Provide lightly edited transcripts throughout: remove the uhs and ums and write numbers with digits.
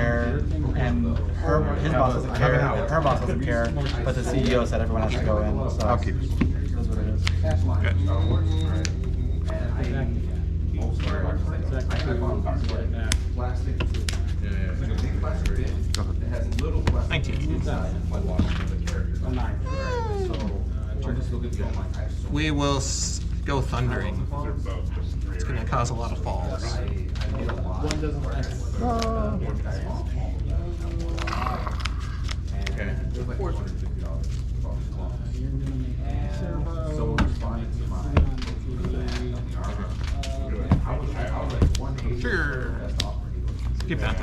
care, and his boss doesn't care, and her boss doesn't care, but the CEO said everyone has to go in. So I'll keep it. That's what it is. Okay. 19. We will go thundering. It's going to cause a lot of falls. Okay. Sure. Keep that.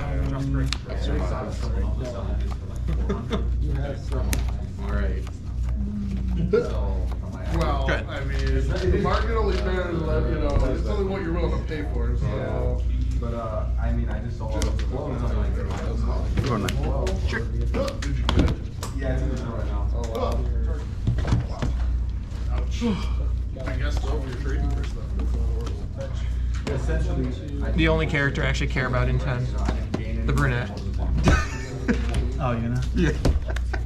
All right. Well, Good. I mean, the market only bears, you know, it's only what you're willing to pay for. So. But I mean, I just saw all of the clothes. I'm like, Go on, Sure. Did you get it? yeah, it's in the store right now. Oh, wow. Ouch. I guess so, you're trading for stuff. Essentially, The only character I actually care about in 10. The brunette. Oh, you know. Yeah.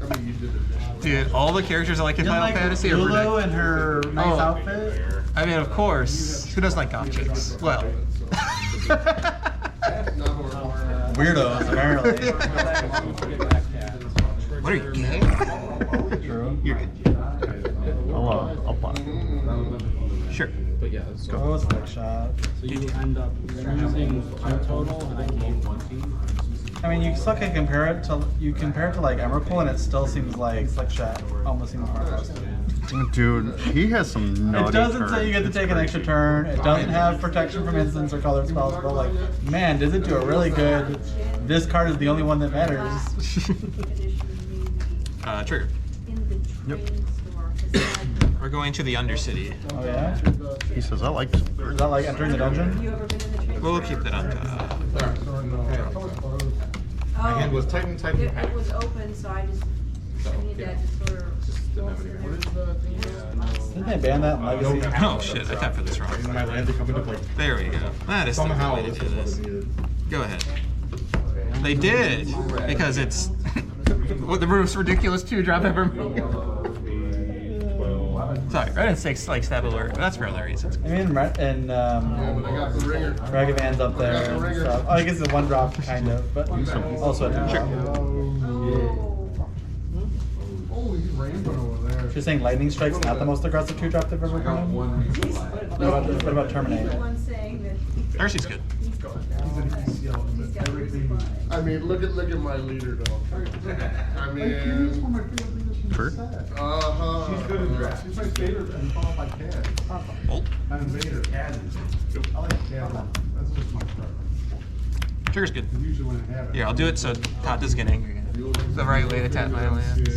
I mean, you did it. Dude, all the characters I like in You Final like Fantasy are Lulu brunette. and her nice Oh. outfit. I mean, of course. Who doesn't like goth chicks? Well. Weirdos, apparently. What are you, gay? True. You're good. I'll pop. Sure. But yeah, let's go. Oh, it's a big shot. So you end up losing 2 total, and I gave 1 team. I mean, you still can compare it to like Emrakul, and it still seems like Slick Shot almost seems more close. Dude, he has some naughty It doesn't say you get to turns. take an extra turn. It doesn't have protection from instants or colored spells. But like, man, does it do a really good? This card is the only one that matters. Trigger. Yep. We're going to the Undercity. Oh yeah. He says, I like some Is cards. that like entering the dungeon? We'll keep that on top. My hand was tight and tight. It was open, so I just needed that just sort of. Didn't they ban that in Legacy? Oh shit, I tapped for this wrong. My land to come into play. There we go. That is Somehow the way to this do is what this. it needed. Go ahead. They did, because it's what the most ridiculous 2-drop ever made. Sorry, Red and 6 like stab alert, but that's for other reasons. I mean, and Yeah, but I got the ringer. Ragavan's up there and stuff. Oh, I guess it's a 1-drop kind of, but also a 2-drop. Holy rainbow over there. You're saying Lightning Strike's not the most aggressive 2-drop they've ever done? What about Terminate? The one saying that Darcy's good. he's got everything. I mean, look at my leader though. I mean, Sure. she's good at draft. She's my favorite and qualified cat. Oh, I'm Vader. Cat. I like cat. That's just my preference. trigger's good. Usually when I have it. Here, I'll do it so Todd doesn't get angry. It's the right way to tap my land.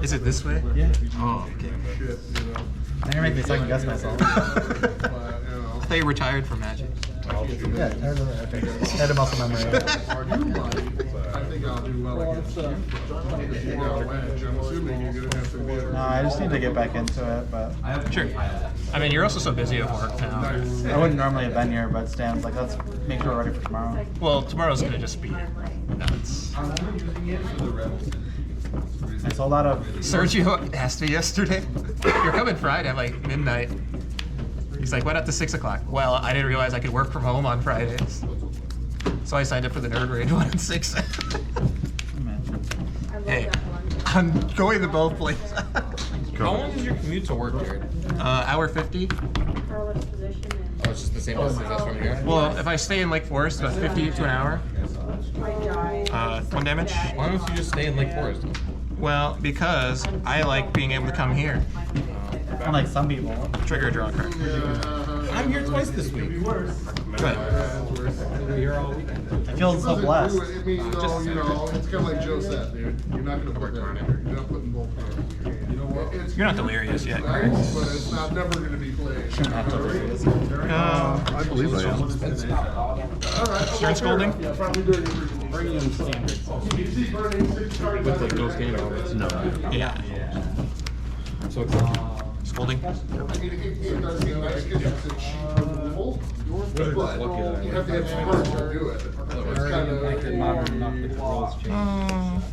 Is it this way? Yeah. Oh, okay. Shit, you know. Now you're making me second guess myself. But, you know. I thought you retired from Magic. Yeah, head of muscle memory. I think I'll do well against you. I'm assuming you're gonna have to be. No, I just need to get back into it, but Sure. I mean, you're also so busy at work now. I wouldn't normally have been here, but Stan's like, let's make sure we're ready for tomorrow. Well, tomorrow's gonna just be nuts. I sold out of. Sergio asked me yesterday, you're coming Friday at like midnight. He's like, why not to 6 o'clock? Well, I didn't realize I could work from home on Fridays. So I signed up for the Nerd Rage 1 and 6. I love Hey, that one. I'm going to both places. How long is your commute to work, Jared? Hour 50. Perilous position and Oh, it's just the same distance as from here? Well, if I stay in Lake Forest, about 50 to an hour. I died. 1 damage. Why don't you just stay in Lake Forest? Well, because I like being able to come here. Unlike some people. Trigger, draw a card. I'm here twice this week. Go ahead. You're all weekend. I feel so blessed. It means, though, you know, it's kind of like Joe said, dude. You're not gonna put that in there. You're not putting both hands in your hand. You know what? It's You're not delirious yet, nice, correct? but it's not never gonna be played. I believe I am. Alright. Stern Scolding? Yeah, probably during the Bring in standards. You see burning 6 cards. With like no standard on it. No. Yeah. So excited. Holding. It does seem nice because it's a cheap removal, but you have to have smart to do it. It's kind of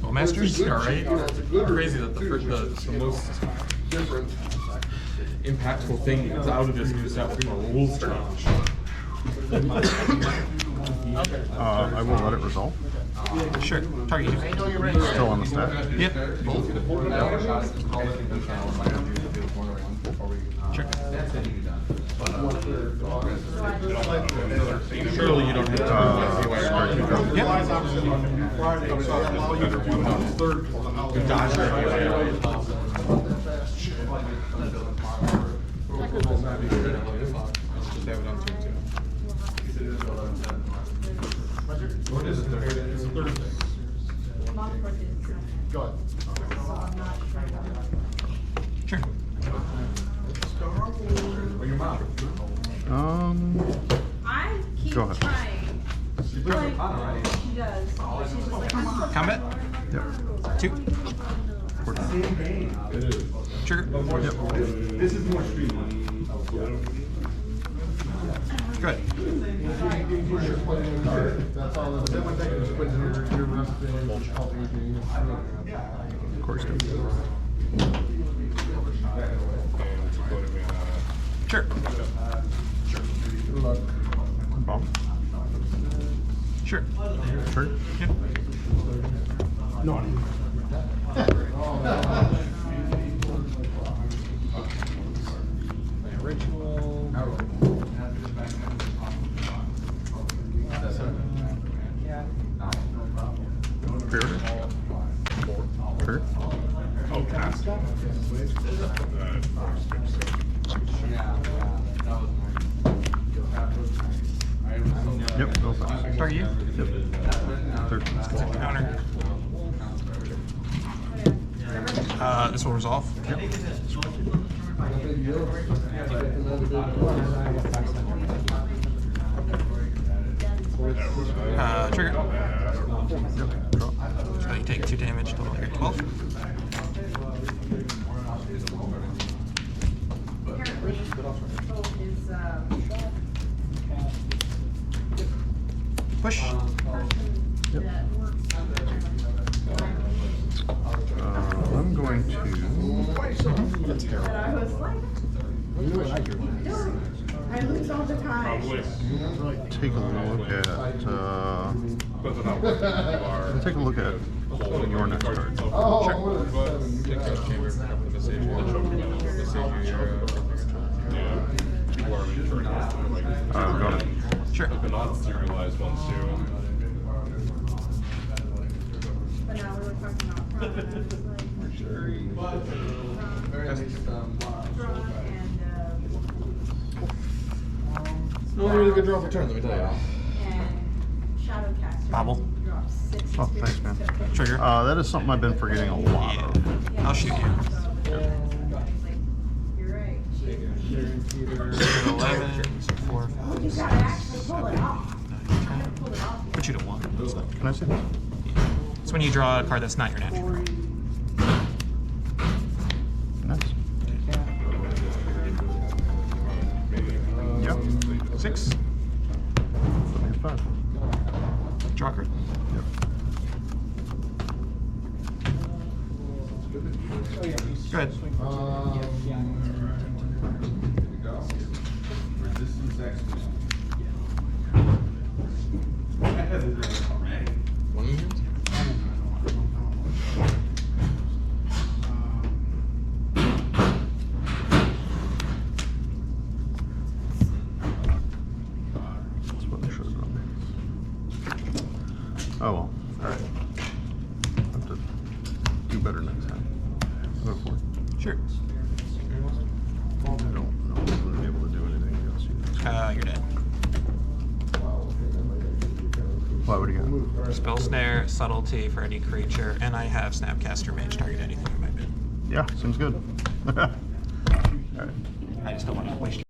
Well, Masters, all right. Crazy that the most different. impactful thing is out of this new set from a rules change. I will let it resolve. Sure. Target you. Still on the stack. Yep. Sure. Surely you don't have to see why you're Just have it on turn 2. What is it? It's a Thursday. Mom's birthday is Sunday. Go ahead. So I'm not sure about that. Sure. I keep Go ahead. trying. Like, she does. She's just like, I'm so Combat. Yep. 2. Trigger. This is more streaming. Good. That's all. Then when they just put your resting, healthy things. Of course. Sure. Bomb. Sure. Sure. Yep. Ritual. Pre-order. Sure. Oh, cast. Yep. Go fast. Target you. Yep. 13. Counter. This will resolve. Trigger. Yep. Draw. So you take 2 damage total. You're at 12. apparently, is, Push. person that works on I'm going to. That's And I was like, I lose all the time. Take a look at. Take a look at your next card. Take out chamber, have the message, Got it. Sure. The non-serialized ones too. But now we were talking about prom, and I was like, prom No really good draw for turn, let me tell you. and Shadowcaster. Bobble. Dropped 6 Oh, thanks, man. Trigger. That is something I've been forgetting a lot of. I'll shoot you. You're right. 11, 4, 5, You 6, gotta actually pull it off. I gotta pull it off. put you to 1. Can I see this? It's when you draw a card that's not your natural. Nice. Yep. 6. Put me at 5. Draw a card. Yep. Go ahead. Resistance X. One of you? That's what they should have done. Oh well. Alright. Have to do better next time. Go for it. Sure. I don't know if I'm going to be able to do anything else either. You're dead. Why would you get? Spell Snare, Subtlety for any creature, and I have Snapcaster Mage target anything in my bid. Yeah, seems good. Alright. I just don't want to waste your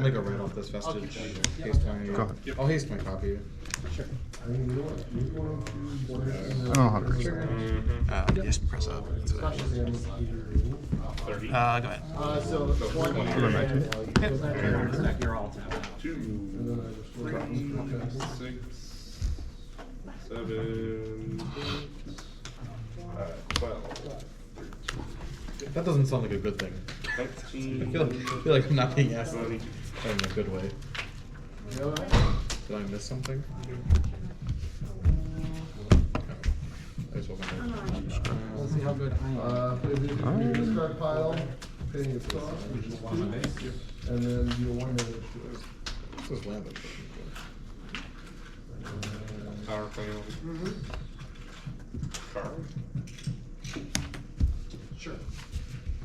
I'm gonna go right off this vestige. Haste my. Go ahead. I'll haste my copy. Sure. I don't know how to read it. Just press up. That's what it is. 30. Go ahead. So 20. You're all tapped. 2, 3, 6, 7, 12, That doesn't sound like a good thing. 19, I feel like I'm not being asked in 20. a good way. Did I miss something? I just opened Let's see how good I am. Discard pile, paying its cost, which is 2, and then deal 1 damage to it. This is land. Power fail. Card. Sure.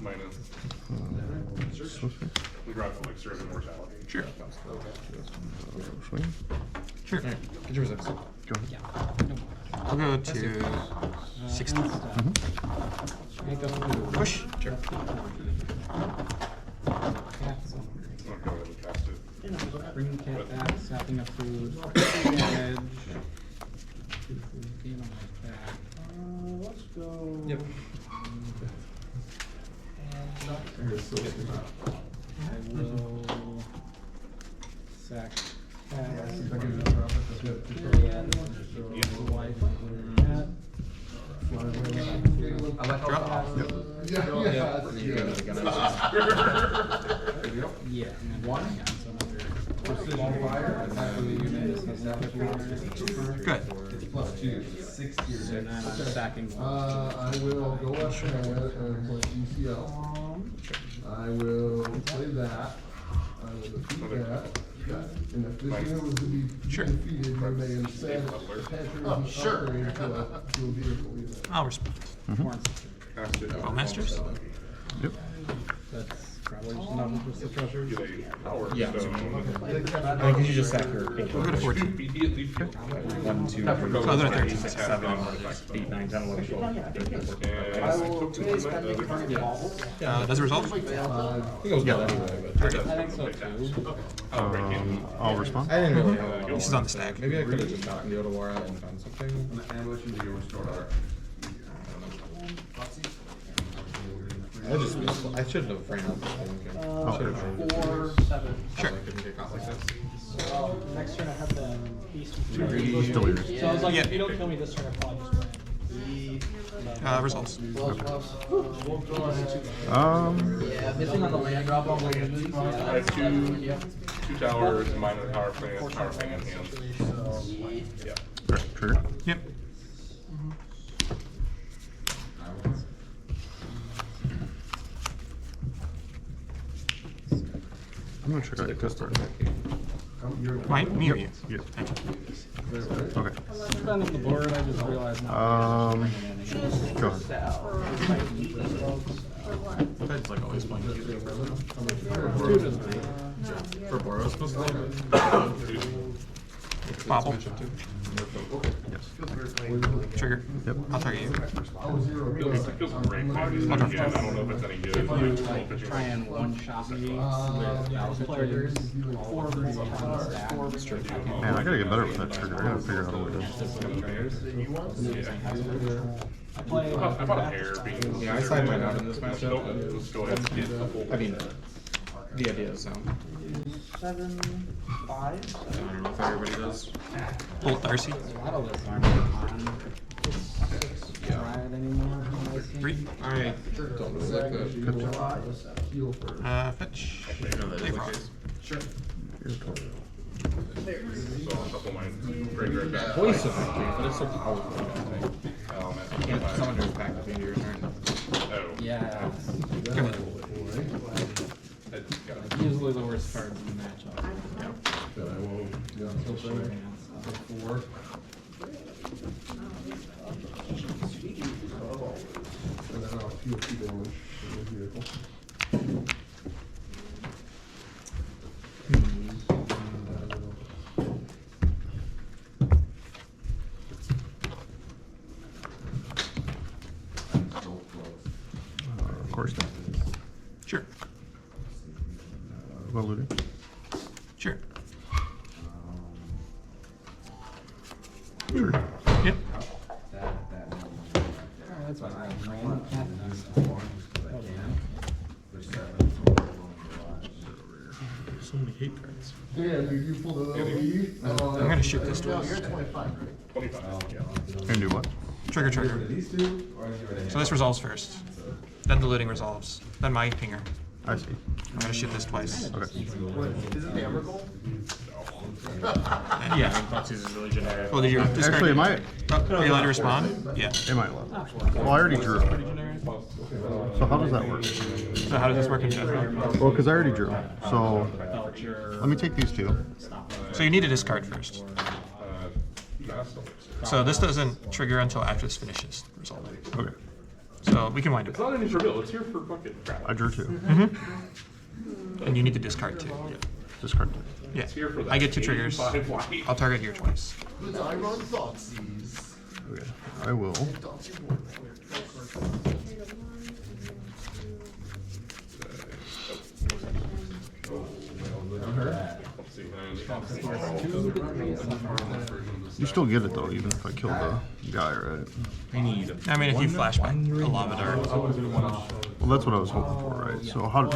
Minus. Swing. We grab Elixir of Immortality. Sure. Swing. Sure. Alright, get your resistance. Go ahead. Yeah. No more. I'll go to 60. Make a food. Push. Sure. Cats. I'm gonna go ahead and cast it. Bring the cat back, sapping of food. Damage. Game on my back. Let's go. Yep. I will sack cat. Yeah, and then one again, so another. Good. So then I'm sacking one. I will go ahead and play DCL. I will play that. I will defeat that. And if this unit was to be defeated, you may instead attach your upgrade to a vehicle unit. I'll respond. Cast it. Bowmasters? Yep. That's probably just enough for the treasures. Get a power Yeah. stone. I think you should sack your We'll go to 14. Immediately feel 1, 2, 3, So I'll go to 13. 6, 7, 8, 9, 10, 11, 12. Does it resolve? I think it was good anyway, but I think so too. I'll respond. I didn't really have This is on the stack. Maybe I could have just gotten the Odawara and found something. I should have framed up this thing. I should have 4, 7. Sure. I couldn't get caught like this. Next turn I have the beast. Still yours. So I was like, Yeah. if you don't kill me this turn, I probably just win. Results. Missing on the land drop on I have two towers, minor power play, and hand. Yeah. Right, trigger. Yep. I'm gonna check out your custom. Mine? Me or you? Yeah. Thank you. Okay. Depending on the board, I just realized now. Go ahead. It's like always playing For Boros, supposed Bobble. Yes. Trigger. Yep. I'll target you. It feels great. Again, I don't know if it's any good. Try and one shot me with thousand triggers. 4 of them on the stack. Man, I gotta get better with that trigger. I gotta figure out what it is. I play. I bought a pair being. Yeah, I side mine out in this Let's matchup. go ahead and get the full. I mean, the idea is sound. 7, 5. I don't know if everybody does. Bolt Darcy. A lot of this aren't on. Try it anymore. 3. I don't really like that. Fetch. Sure. So a couple of mine. Right back. Voice of victory, but it's so powerful. You can't summon yours back at the end of your turn. Oh. Yeah. Usually the worst cards in the matchup. Four. And then I'll feel 2 damage to the vehicle. Of course. Sure. Well looted. Sure. Sure. Yep. That's fine. So many hate cards. Dan, you pulled an LB. I'm gonna shoot this twice. And do what? Trigger. So this resolves first. Then the looting resolves. Then my pinger. I see. I'm gonna shoot this twice. Okay. Is it the Amber Gold? Yeah, Foxy is really generic. Well, did you discard? Actually, it might. Oh, are you allowed to respond? Yeah. It might let. Well, I already drew. So how does that work? So how does this work in general? Well, because I already drew. So let me take these two. So you need to discard first. So this doesn't trigger until after this finishes resolving. Okay. So we can wind It's it. not any trivial, it's here for fucking crap. I drew 2. And you need to discard 2. Yeah. Discard 2. Yeah. It's here for that I get 2 triggers. 85 white. I'll target here twice. I run Thoughtseize. Okay. I will. You still get it though, even if I kill the guy, right? I need. I mean, if you flashback a lava dart. Well, that's what I was hoping for, right? So how?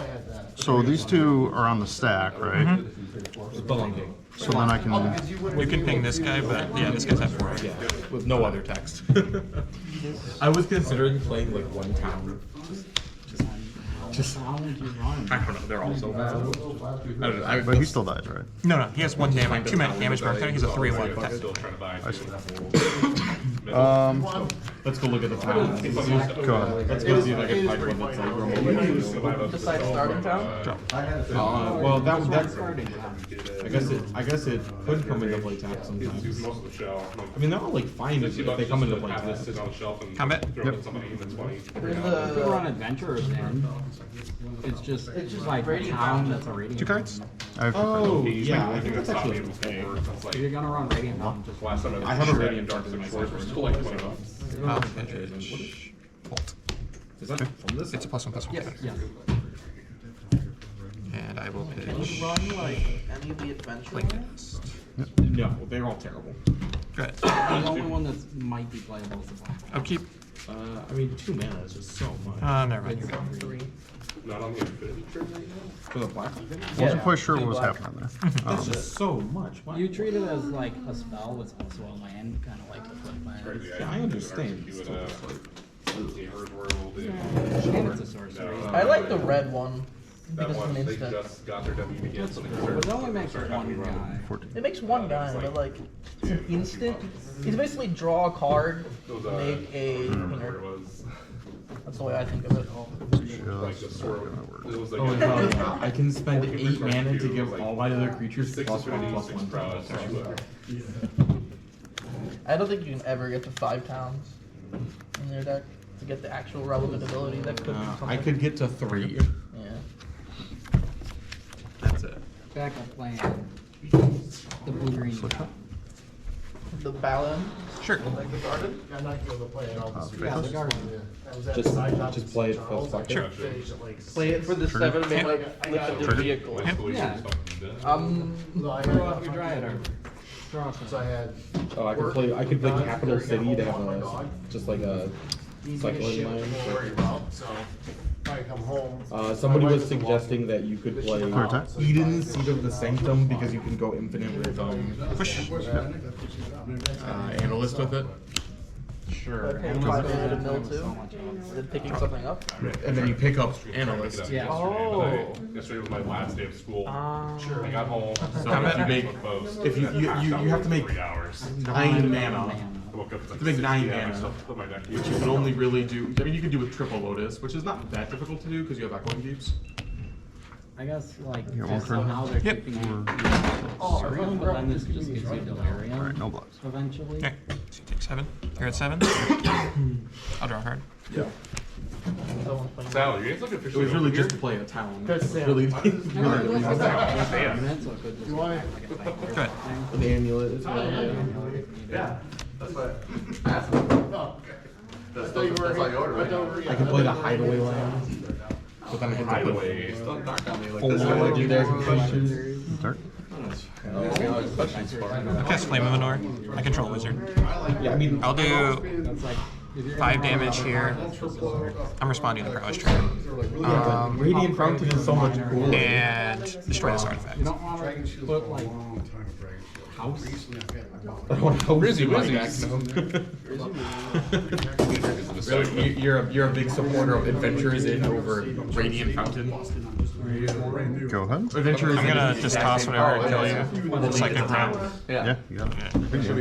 So these two are on the stack, right? So then I can. You can ping this guy, but yeah, this guy's at 4. Yeah, with no other text. I was considering playing like one town. Just I don't know. They're all so bad. I don't know. But he still dies, right? No, he has 1 damage, 2 damage per turn. He's a 3/1 attack. Still trying to buy. I see. Let's go look at the town. Go ahead. Let's go see if I can find one that's like remote. Decide starting town? Well, that's. I guess it could come into play tap sometimes. Most of the shell. I mean, they're all like fine if they come into play Have tap. this sit on the shelf and Combat? throw it at somebody that's funny. If we run adventurers in, it's just like a town that's a radiant. 2 cards? I have Oh, He's yeah, been I think looking that's at actually Tommy okay. before, it's like, If you're gonna run radiant mountain, just last time I have a Shred radiant Dark dark in my Shores were set. still like 20 bucks. Bolt. Is that from this? It's a +1/+1. yes. And I will pitch. Run like any of the adventures. Like this. No, they're all terrible. Good. The only one that might be playable is the black. Upkeep. I mean, 2 mana is just so much. Never mind. You're good. Not on the Infinity trip right now? For the black? Wasn't quite sure what was happening there. That's just so much. Why? You treat it as like a spell that's also a land, kind of like the flip land. Yeah, I understand. You It's would, still just Gamers World and And it's a sorcery. I like the red one that because one, it's an they instant. just got their W again, so they But started. it only makes one guy. 14. It makes one guy, but like it's an instant. It's basically draw a card, It was, make a where pinger. it was, That's the way I think of it. like the sword. It was like Oh, a- yeah. I can spend 8 mana to give all my other creatures Six +1/+1. affinity, 6 prowess, I don't think you can ever get to 5 towns in your deck to get the actual relevant ability. That could be something. I could get to 3. Yeah. That's it. Backup plan. The blue-green. The Balan. Sure. Like the garden. I'm not going to play it all this Yeah, the garden. Just play it for the fuck. Sure. Play it for the 7 and like flip the Trigger. vehicle. Yeah. No, I Throw had off your Dryad or draw So I had. Oh, I could play Capital City to have a just like a cycle in mind. So I come home. Somebody was suggesting that you could play attack? Eden, Seed of the Sanctum, because you can go infinite with Push. Analyst with it. Sure. Pay 5 mana to mill too. Then picking something up. And then you pick up Analyst. Yeah. Oh. Yesterday was my last day of school. Sure. I got home. So if you make if you have to make 3 hours. 9 mana. I woke up To make 9 yeah, mana, stuff put my deck. which you can only really do. I mean, you can do with triple Lotus, which is not that difficult to do because you have Echoing Deeps. I guess like Yeah, one just turn. somehow they're Yep. keeping it Delirium, but then this just gives you Delirium Alright, no blocks. eventually. Okay. So you take 7. You're at 7. I'll draw a card. Yeah. Sal, you guys look It officially was really over just here? to play a town. That's Sam. Really, Like really the reason. so it could just want act like a thing. Go ahead. An amulet is really Yeah, that's what. That's what you were. I can play the Hideaway land. But then I hit the Highway. Don't knock on me like Oh, this. what do I do there? Dark. I cast Flame of Manor. I control Wizard. Yeah, I mean, I'll do 5 damage here. I'm responding to the Prowess trigger. Radiant Fountain is so much cooler. And destroy this artifact. House? Rizzy, So you're a big supporter of Adventures in over Radiant Fountain? Go ahead. Adventures I'm gonna just toss whatever and kill you. Psychic round. Yeah, you got it. Yeah.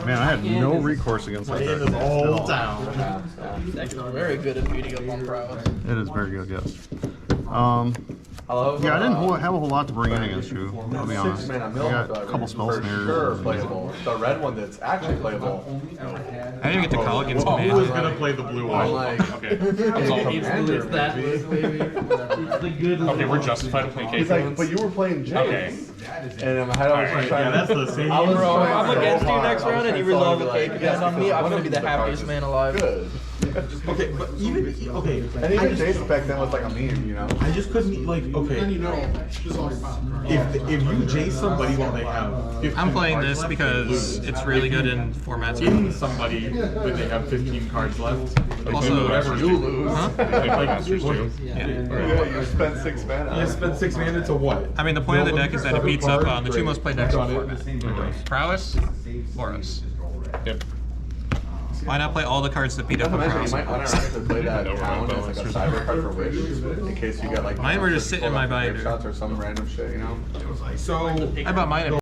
Man, I had no recourse against that deck. at all. Deck is very good at beating up on Prowess. It is very good, yes. Hello? Yeah, I didn't have a whole lot to bring in against you, I'll be honest. I got a couple spell for snares. sure playable. The red one that's actually playable. I didn't even get to call against Who was command. gonna play the blue I'm one? like, Okay. Commander, maybe. Okay, we're justified to play He's like, but you were playing Jace. Okay. And in my head, I was Alright, trying yeah, that's the same. I was Bro, if I'm trying against so you hard. next I was round and you trying so resolve hard the to be cake like, again on me, I'm gonna be the one of happiest these man alive. Good. Okay, but even okay, And even Jace back then was like a meme, you know? I just couldn't like okay. If you Jace somebody while they have 15 I'm playing cards this left, because they lose. it's really good in formats. In somebody when they have 15 cards left. Also, whatever You lose. Huh? Yeah, you spent 6 mana. You spend 6 mana to what? I mean, the point of the deck is that it beats up on the 2 most played decks in the format. Prowess, Boros. Yep. Why not play all the cards that beat up Not on to mention, Prowess? you might unironically play that town as like a cyber card for Wish, in case you get like... Mine were just sitting in my binder. Shots or some random shit, you know? So I bought mine at